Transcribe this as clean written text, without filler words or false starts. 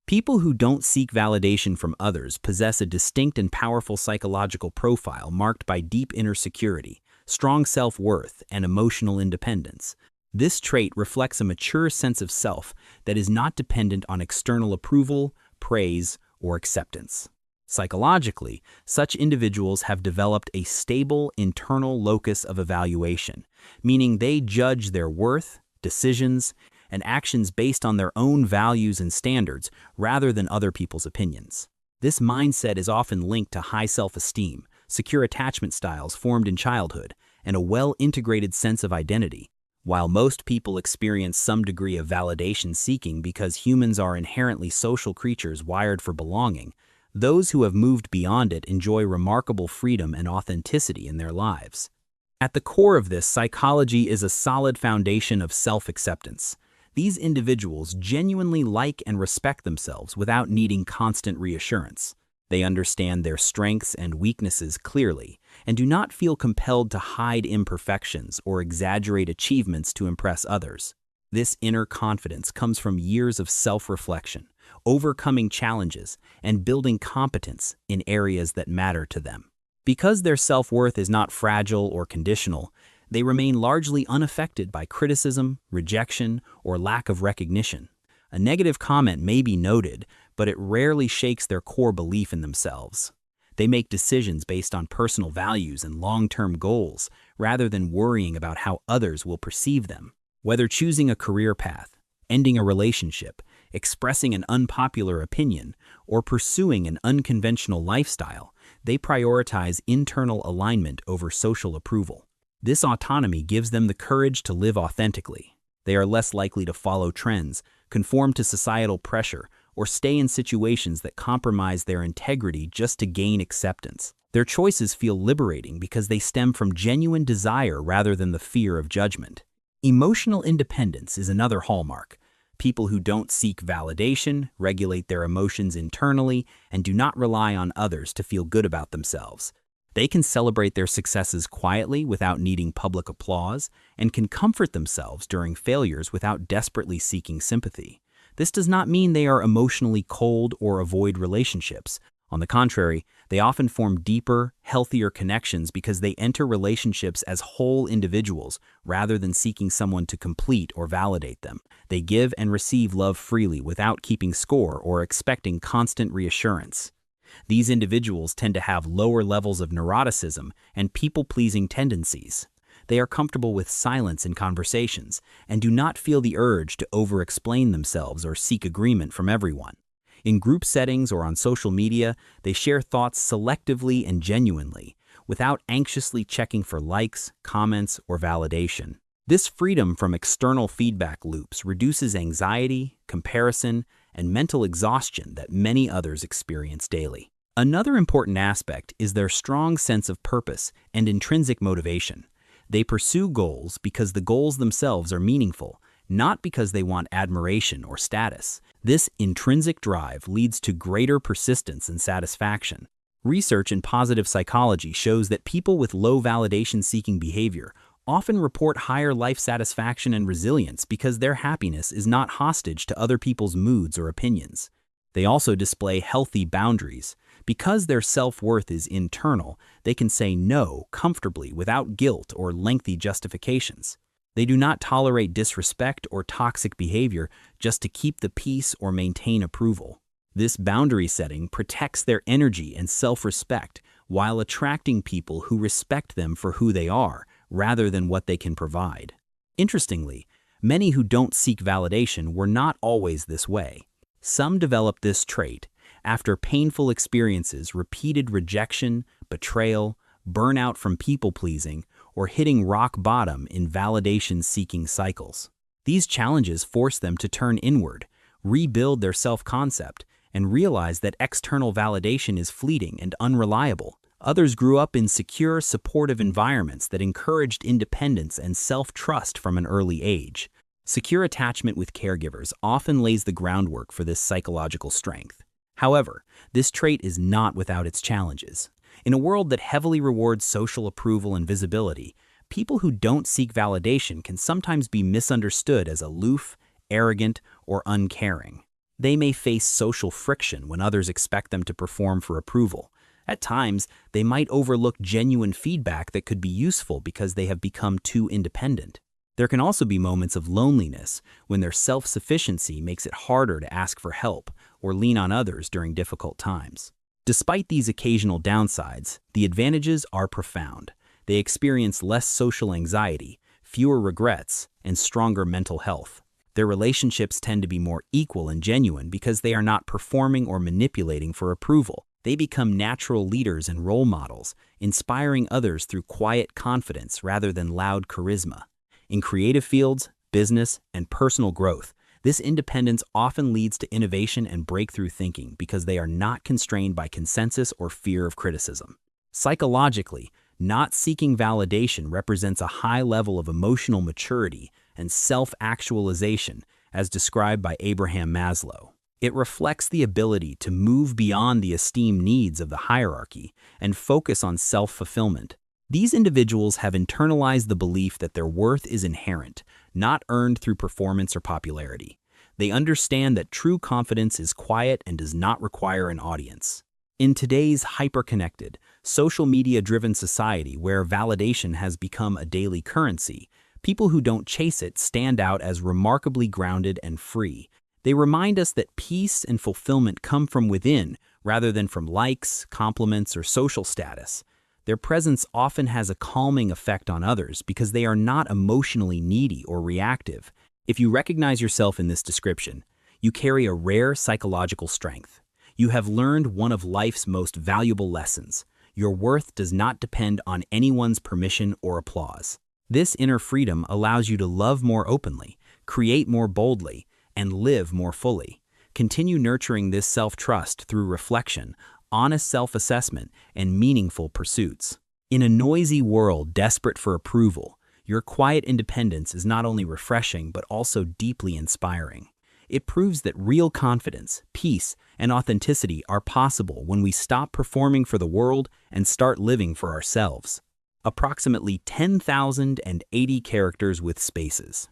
People who don't seek validation from others possess a distinct and powerful psychological profile marked by deep inner security, strong self-worth, and emotional independence. This trait reflects a mature sense of self that is not dependent on external approval, praise, or acceptance. Psychologically, such individuals have developed a stable internal locus of evaluation, meaning they judge their worth, decisions, and actions based on their own values and standards rather than other people's opinions. This mindset is often linked to high self-esteem, secure attachment styles formed in childhood, and a well-integrated sense of identity. While most people experience some degree of validation seeking because humans are inherently social creatures wired for belonging, those who have moved beyond it enjoy remarkable freedom and authenticity in their lives. At the core of this, psychology is a solid foundation of self-acceptance. These individuals genuinely like and respect themselves without needing constant reassurance. They understand their strengths and weaknesses clearly and do not feel compelled to hide imperfections or exaggerate achievements to impress others. This inner confidence comes from years of self-reflection, overcoming challenges, and building competence in areas that matter to them. Because their self-worth is not fragile or conditional, they remain largely unaffected by criticism, rejection, or lack of recognition. A negative comment may be noted, but it rarely shakes their core belief in themselves. They make decisions based on personal values and long-term goals, rather than worrying about how others will perceive them. Whether choosing a career path, ending a relationship, expressing an unpopular opinion, or pursuing an unconventional lifestyle, they prioritize internal alignment over social approval. This autonomy gives them the courage to live authentically. They are less likely to follow trends, conform to societal pressure, or stay in situations that compromise their integrity just to gain acceptance. Their choices feel liberating because they stem from genuine desire rather than the fear of judgment. Emotional independence is another hallmark. People who don't seek validation, regulate their emotions internally, and do not rely on others to feel good about themselves. They can celebrate their successes quietly without needing public applause, and can comfort themselves during failures without desperately seeking sympathy. This does not mean they are emotionally cold or avoid relationships. On the contrary, they often form deeper, healthier connections because they enter relationships as whole individuals rather than seeking someone to complete or validate them. They give and receive love freely without keeping score or expecting constant reassurance. These individuals tend to have lower levels of neuroticism and people-pleasing tendencies. They are comfortable with silence in conversations and do not feel the urge to over-explain themselves or seek agreement from everyone. In group settings or on social media, they share thoughts selectively and genuinely, without anxiously checking for likes, comments, or validation. This freedom from external feedback loops reduces anxiety, comparison, and mental exhaustion that many others experience daily. Another important aspect is their strong sense of purpose and intrinsic motivation. They pursue goals because the goals themselves are meaningful, not because they want admiration or status. This intrinsic drive leads to greater persistence and satisfaction. Research in positive psychology shows that people with low validation-seeking behavior often report higher life satisfaction and resilience because their happiness is not hostage to other people's moods or opinions. They also display healthy boundaries. Because their self-worth is internal, they can say no comfortably without guilt or lengthy justifications. They do not tolerate disrespect or toxic behavior just to keep the peace or maintain approval. This boundary setting protects their energy and self-respect while attracting people who respect them for who they are, rather than what they can provide. Interestingly, many who don't seek validation were not always this way. Some developed this trait after painful experiences, repeated rejection, betrayal, burnout from people-pleasing, or hitting rock bottom in validation-seeking cycles. These challenges force them to turn inward, rebuild their self-concept, and realize that external validation is fleeting and unreliable. Others grew up in secure, supportive environments that encouraged independence and self-trust from an early age. Secure attachment with caregivers often lays the groundwork for this psychological strength. However, this trait is not without its challenges. In a world that heavily rewards social approval and visibility, people who don't seek validation can sometimes be misunderstood as aloof, arrogant, or uncaring. They may face social friction when others expect them to perform for approval. At times, they might overlook genuine feedback that could be useful because they have become too independent. There can also be moments of loneliness when their self-sufficiency makes it harder to ask for help or lean on others during difficult times. Despite these occasional downsides, the advantages are profound. They experience less social anxiety, fewer regrets, and stronger mental health. Their relationships tend to be more equal and genuine because they are not performing or manipulating for approval. They become natural leaders and role models, inspiring others through quiet confidence rather than loud charisma. In creative fields, business, and personal growth, this independence often leads to innovation and breakthrough thinking because they are not constrained by consensus or fear of criticism. Psychologically, not seeking validation represents a high level of emotional maturity and self-actualization, as described by Abraham Maslow. It reflects the ability to move beyond the esteem needs of the hierarchy and focus on self-fulfillment. These individuals have internalized the belief that their worth is inherent, not earned through performance or popularity. They understand that true confidence is quiet and does not require an audience. In today's hyper-connected, social media-driven society where validation has become a daily currency, people who don't chase it stand out as remarkably grounded and free. They remind us that peace and fulfillment come from within rather than from likes, compliments, or social status. Their presence often has a calming effect on others because they are not emotionally needy or reactive. If you recognize yourself in this description, you carry a rare psychological strength. You have learned one of life's most valuable lessons. Your worth does not depend on anyone's permission or applause. This inner freedom allows you to love more openly, create more boldly, and live more fully. Continue nurturing this self-trust through reflection, honest self-assessment, and meaningful pursuits. In a noisy world desperate for approval, your quiet independence is not only refreshing but also deeply inspiring. It proves that real confidence, peace, and authenticity are possible when we stop performing for the world and start living for ourselves. Approximately 10,080 characters with spaces.